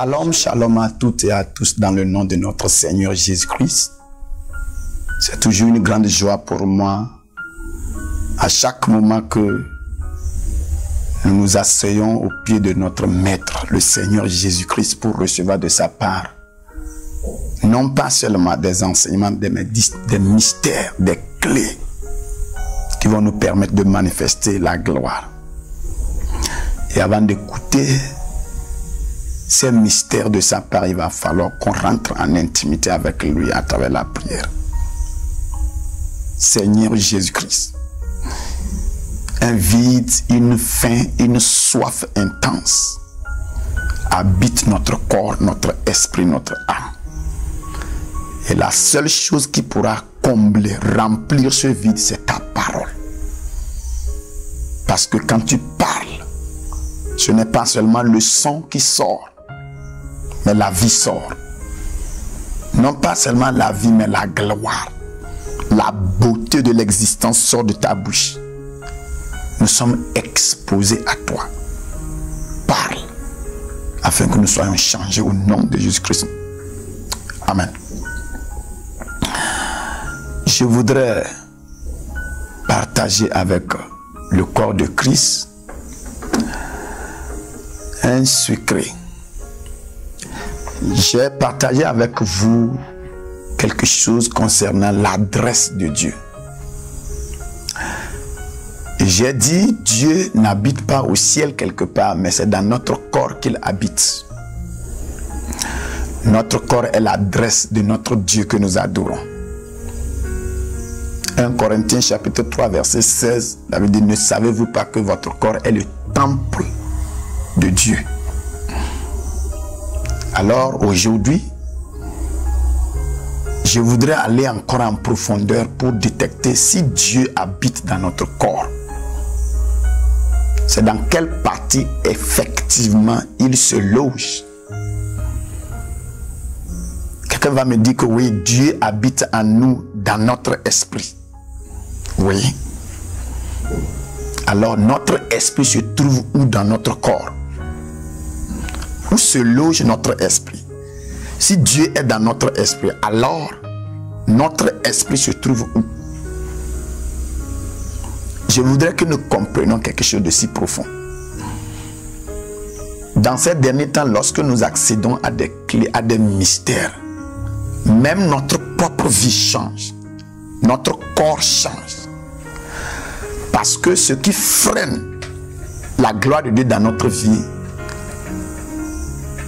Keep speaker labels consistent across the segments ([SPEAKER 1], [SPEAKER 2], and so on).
[SPEAKER 1] Shalom, shalom à toutes et à tous dans le nom de notre Seigneur Jésus-Christ. C'est toujours une grande joie pour moi, à chaque moment que nous nous asseyons au pied de notre Maître, le Seigneur Jésus-Christ, pour recevoir de sa part, non pas seulement des enseignements, mais des mystères, des clés qui vont nous permettre de manifester la gloire. Et avant d'écouter ces mystères de sa part, il va falloir qu'on rentre en intimité avec lui à travers la prière. Seigneur Jésus-Christ, un vide, une faim, une soif intense habite notre corps, notre esprit, notre âme. Et la seule chose qui pourra combler, remplir ce vide, c'est ta parole. Parce que quand tu parles, ce n'est pas seulement le son qui sort, mais la vie sort. Non pas seulement la vie, mais la gloire. La beauté de l'existence sort de ta bouche. Nous sommes exposés à toi. Parle, afin que nous soyons changés au nom de Jésus-Christ. Amen. Je voudrais partager avec le corps de Christ un secret. J'ai partagé avec vous quelque chose concernant l'adresse de Dieu. J'ai dit, Dieu n'habite pas au ciel quelque part, mais c'est dans notre corps qu'il habite. Notre corps est l'adresse de notre Dieu que nous adorons. 1 Corinthiens chapitre 3 verset 16, la Bible dit, ne savez-vous pas que votre corps est le temple de Dieu? Alors aujourd'hui, je voudrais aller encore en profondeur pour détecter si Dieu habite dans notre corps. C'est dans quelle partie effectivement il se loge. Quelqu'un va me dire que oui, Dieu habite en nous, dans notre esprit. Oui. Alors notre esprit se trouve où dans notre corps? Où se loge notre esprit? Si Dieu est dans notre esprit, alors notre esprit se trouve où? Je voudrais que nous comprenions quelque chose de si profond. Dans ces derniers temps, lorsque nous accédons à des clés, à des mystères, même notre propre vie change. Notre corps change. Parce que ce qui freine la gloire de Dieu dans notre vie,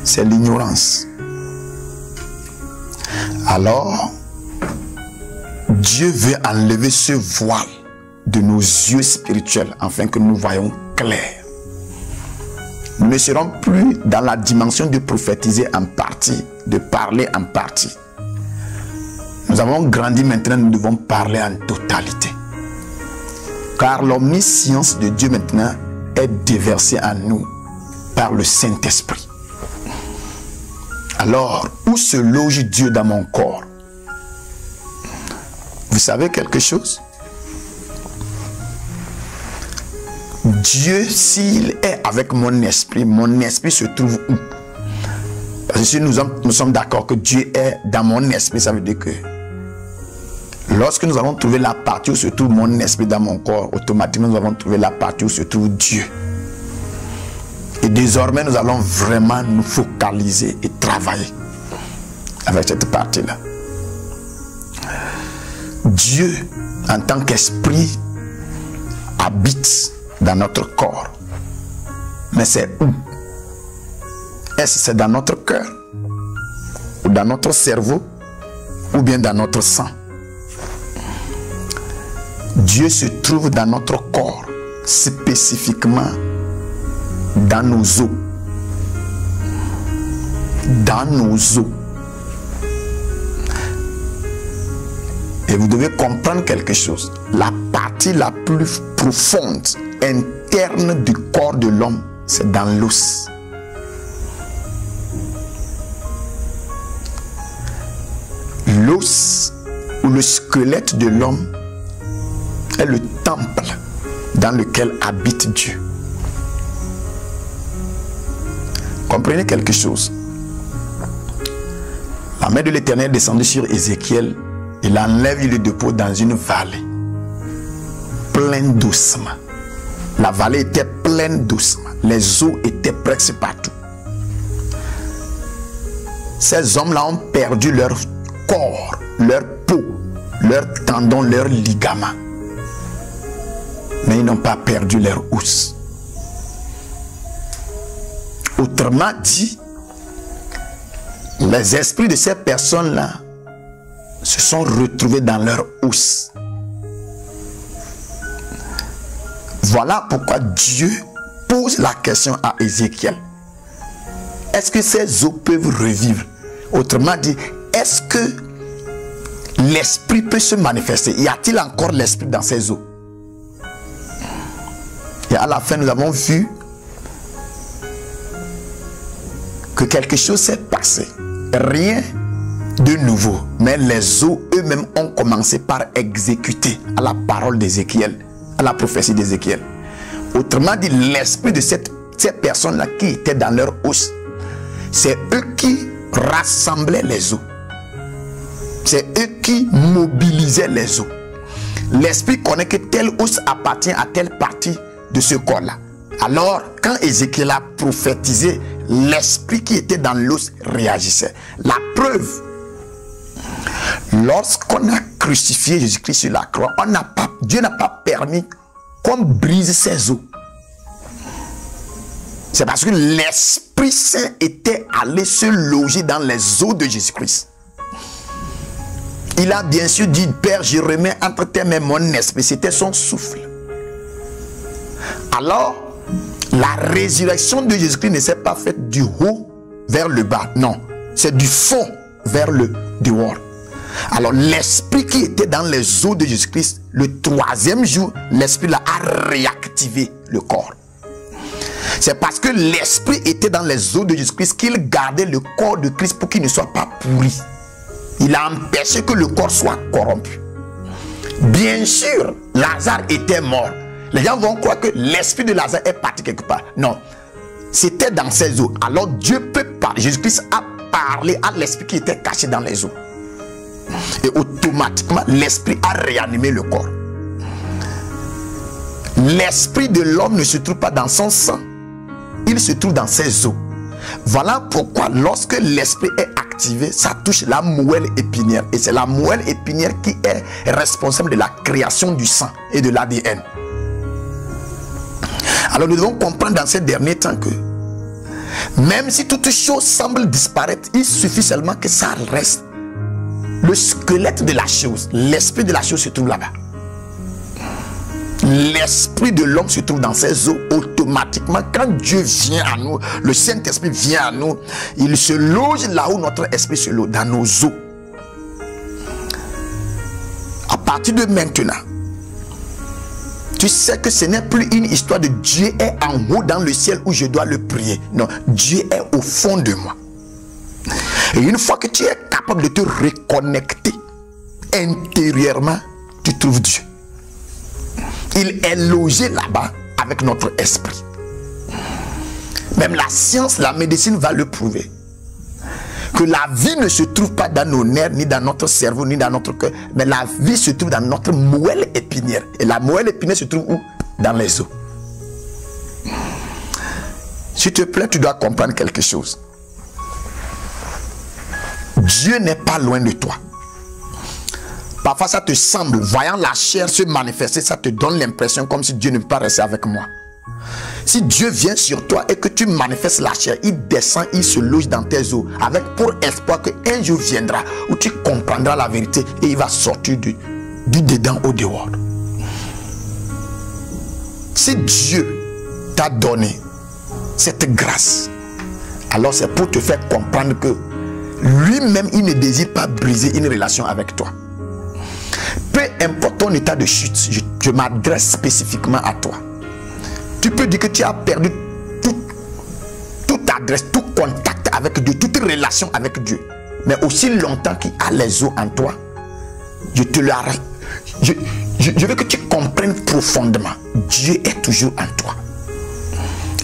[SPEAKER 1] c'est l'ignorance. Alors, Dieu veut enlever ce voile de nos yeux spirituels afin que nous voyons clair. Nous ne serons plus dans la dimension de prophétiser en partie, de parler en partie. Nous avons grandi maintenant, nous devons parler en totalité. Car l'omniscience de Dieu maintenant est déversée en nous par le Saint-Esprit. Alors, où se loge Dieu dans mon corps? Vous savez quelque chose? Dieu, s'il est avec mon esprit se trouve où? Parce que si nous sommes d'accord que Dieu est dans mon esprit, ça veut dire que lorsque nous allons trouver la partie où se trouve mon esprit dans mon corps, automatiquement nous allons trouver la partie où se trouve Dieu. Et désormais, nous allons vraiment nous focaliser et travailler avec cette partie-là. Dieu, en tant qu'esprit, habite dans notre corps. Mais c'est où? Est-ce que c'est dans notre cœur? Ou dans notre cerveau? Ou bien dans notre sang? Dieu se trouve dans notre corps, spécifiquement dans nos os. Dans nos os. Et vous devez comprendre quelque chose. La partie la plus profonde, interne du corps de l'homme, c'est dans l'os. L'os ou le squelette de l'homme est le temple dans lequel habite Dieu. Comprenez quelque chose. La main de l'Éternel descendit sur Ézéchiel. Il enlève, il le dépose dans une vallée pleine d'ossements. La vallée était pleine d'ossements. Les os étaient presque partout. Ces hommes-là ont perdu leur corps, leur peau, leurs tendons, leurs ligaments. Mais ils n'ont pas perdu leur os. Autrement dit, les esprits de ces personnes-là se sont retrouvés dans leur os. Voilà pourquoi Dieu pose la question à Ézéchiel. Est-ce que ces os peuvent revivre? Autrement dit, est-ce que l'esprit peut se manifester? Y a-t-il encore l'esprit dans ces os? Et à la fin, nous avons vu que quelque chose s'est passé. Rien de nouveau. Mais les os eux-mêmes ont commencé par exécuter à la parole d'Ézéchiel, à la prophétie d'Ézéchiel. Autrement dit, l'esprit de ces personnes-là qui étaient dans leur os, c'est eux qui rassemblaient les os. C'est eux qui mobilisaient les os. L'esprit connaît que tel os appartient à telle partie de ce corps-là. Alors, quand Ézéchiel a prophétisé, l'esprit qui était dans l'os réagissait. La preuve, lorsqu'on a crucifié Jésus-Christ sur la croix, Dieu n'a pas permis qu'on brise ses os. C'est parce que l'Esprit Saint était allé se loger dans les os de Jésus-Christ. Il a bien sûr dit, Père, je remets entre tes mains mon esprit. C'était son souffle. Alors, la résurrection de Jésus-Christ ne s'est pas faite du haut vers le bas. Non, c'est du fond vers le dehors. Alors, l'esprit qui était dans les os de Jésus-Christ, le troisième jour, l'esprit a réactivé le corps. C'est parce que l'esprit était dans les os de Jésus-Christ qu'il gardait le corps de Christ pour qu'il ne soit pas pourri. Il a empêché que le corps soit corrompu. Bien sûr, Lazare était mort. Les gens vont croire que l'esprit de Lazare est parti quelque part. Non, c'était dans ses os. Alors Dieu peut parler. Jésus-Christ a parlé à l'esprit qui était caché dans les os. Et automatiquement, l'esprit a réanimé le corps. L'esprit de l'homme ne se trouve pas dans son sang. Il se trouve dans ses os. Voilà pourquoi lorsque l'esprit est activé, ça touche la moelle épinière. Et c'est la moelle épinière qui est responsable de la création du sang et de l'ADN. Alors nous devons comprendre dans ces derniers temps que même si toute chose semble disparaître, il suffit seulement que ça reste. Le squelette de la chose, l'esprit de la chose se trouve là-bas. L'esprit de l'homme se trouve dans ses os. Automatiquement, quand Dieu vient à nous, le Saint-Esprit vient à nous, il se loge là où notre esprit se loge, dans nos os. À partir de maintenant, tu sais que ce n'est plus une histoire de Dieu est en haut dans le ciel où je dois le prier. Non, Dieu est au fond de moi. Et une fois que tu es capable de te reconnecter intérieurement, tu trouves Dieu. Il est logé là-bas avec notre esprit. Même la science, la médecine va le prouver. Que la vie ne se trouve pas dans nos nerfs, ni dans notre cerveau, ni dans notre cœur. Mais la vie se trouve dans notre moelle épinière. Et la moelle épinière se trouve où? Dans les os. S'il te plaît, tu dois comprendre quelque chose. Dieu n'est pas loin de toi. Parfois, ça te semble, voyant la chair se manifester, ça te donne l'impression comme si Dieu ne peut pas rester avec moi. Si Dieu vient sur toi et que tu manifestes la chair, il descend, il se loge dans tes os, avec pour espoir qu'un jour viendra où tu comprendras la vérité et il va sortir du dedans au dehors. Si Dieu t'a donné cette grâce, alors c'est pour te faire comprendre que lui-même, il ne désire pas briser une relation avec toi. Peu importe ton état de chute, je m'adresse spécifiquement à toi. Tu peux dire que tu as perdu toute adresse, tout contact avec Dieu, toute relation avec Dieu. Mais aussi longtemps qu'il a les os en toi, je veux que tu comprennes profondément. Dieu est toujours en toi.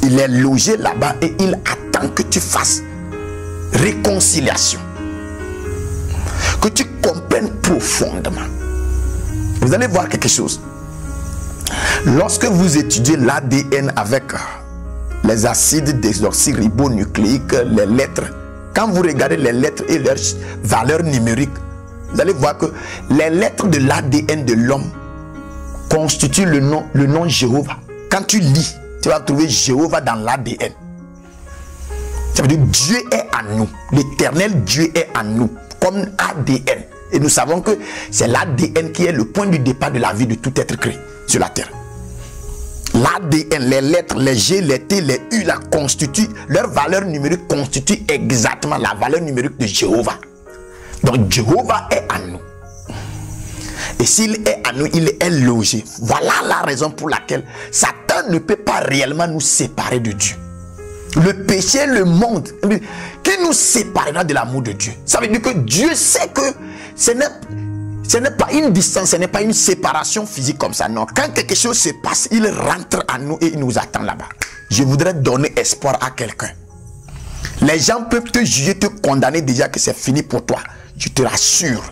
[SPEAKER 1] Il est logé là-bas et il attend que tu fasses réconciliation. que tu comprennes profondément. Vous allez voir quelque chose. Lorsque vous étudiez l'ADN avec les acides désoxyribonucléiques, les lettres, quand vous regardez les lettres et leurs valeurs numériques, vous allez voir que les lettres de l'ADN de l'homme constituent le nom Jéhovah. Quand tu lis, tu vas trouver Jéhovah dans l'ADN. Ça veut dire Dieu est en nous. L'éternel Dieu est en nous, comme ADN. Et nous savons que c'est l'ADN qui est le point de départ de la vie de tout être créé sur la terre. L'ADN, les lettres, les G, les T, les U, la constituent, leur valeur numérique constitue exactement la valeur numérique de Jéhovah. Donc Jéhovah est en nous. Et s'il est en nous, il est logé. Voilà la raison pour laquelle Satan ne peut pas réellement nous séparer de Dieu. Le péché, le monde, qui nous séparera de l'amour de Dieu. Ça veut dire que Dieu sait que ce n'est pas une distance, ce n'est pas une séparation physique comme ça. Non, quand quelque chose se passe, il rentre en nous et il nous attend là-bas. Je voudrais donner espoir à quelqu'un. Les gens peuvent te juger, te condamner déjà que c'est fini pour toi. Je te rassure,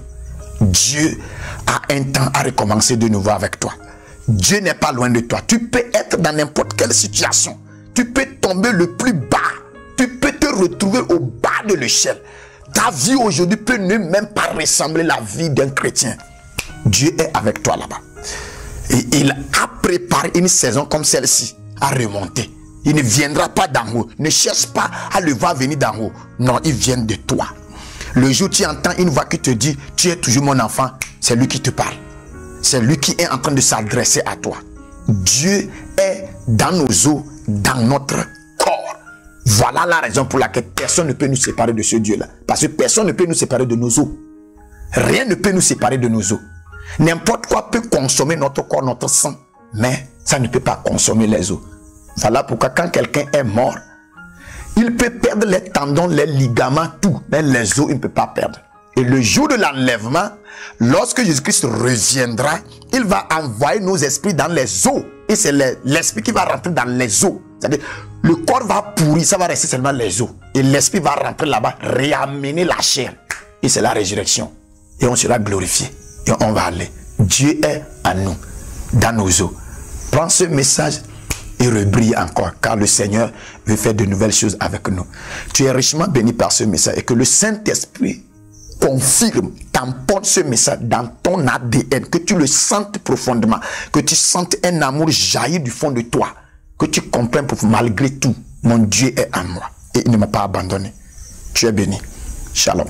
[SPEAKER 1] Dieu a un temps à recommencer de nouveau avec toi. Dieu n'est pas loin de toi. Tu peux être dans n'importe quelle situation. Tu peux tomber le plus bas. Tu peux te retrouver au bas de l'échelle. Ta vie aujourd'hui peut ne même pas ressembler à la vie d'un chrétien. Dieu est avec toi là-bas. Et il a préparé une saison comme celle-ci à remonter. Il ne viendra pas d'en haut. Ne cherche pas à le voir venir d'en haut. Non, il vient de toi. Le jour où tu entends une voix qui te dit « Tu es toujours mon enfant », c'est lui qui te parle. C'est lui qui est en train de s'adresser à toi. Dieu est dans nos os, dans notre corps. Voilà la raison pour laquelle personne ne peut nous séparer de ce Dieu-là. Parce que personne ne peut nous séparer de nos os. Rien ne peut nous séparer de nos os. N'importe quoi peut consommer notre corps, notre sang, mais ça ne peut pas consommer les os. Voilà pourquoi quand quelqu'un est mort, il peut perdre les tendons, les ligaments, tout, mais les os, il ne peut pas perdre. Et le jour de l'enlèvement, lorsque Jésus-Christ reviendra, il va envoyer nos esprits dans les os. Et c'est l'esprit qui va rentrer dans les os. C'est-à-dire, le corps va pourrir, ça va rester seulement les os. Et l'esprit va rentrer là-bas, réamener la chair. Et c'est la résurrection. Et on sera glorifié. Et on va aller. Dieu est en nous, dans nos os. Prends ce message et rebrille encore, car le Seigneur veut faire de nouvelles choses avec nous. Tu es richement béni par ce message et que le Saint-Esprit confirme, t'emporte ce message dans ton ADN, que tu le sentes profondément, que tu sentes un amour jaillir du fond de toi, que tu comprennes malgré tout, mon Dieu est en moi et il ne m'a pas abandonné. Tu es béni. Shalom.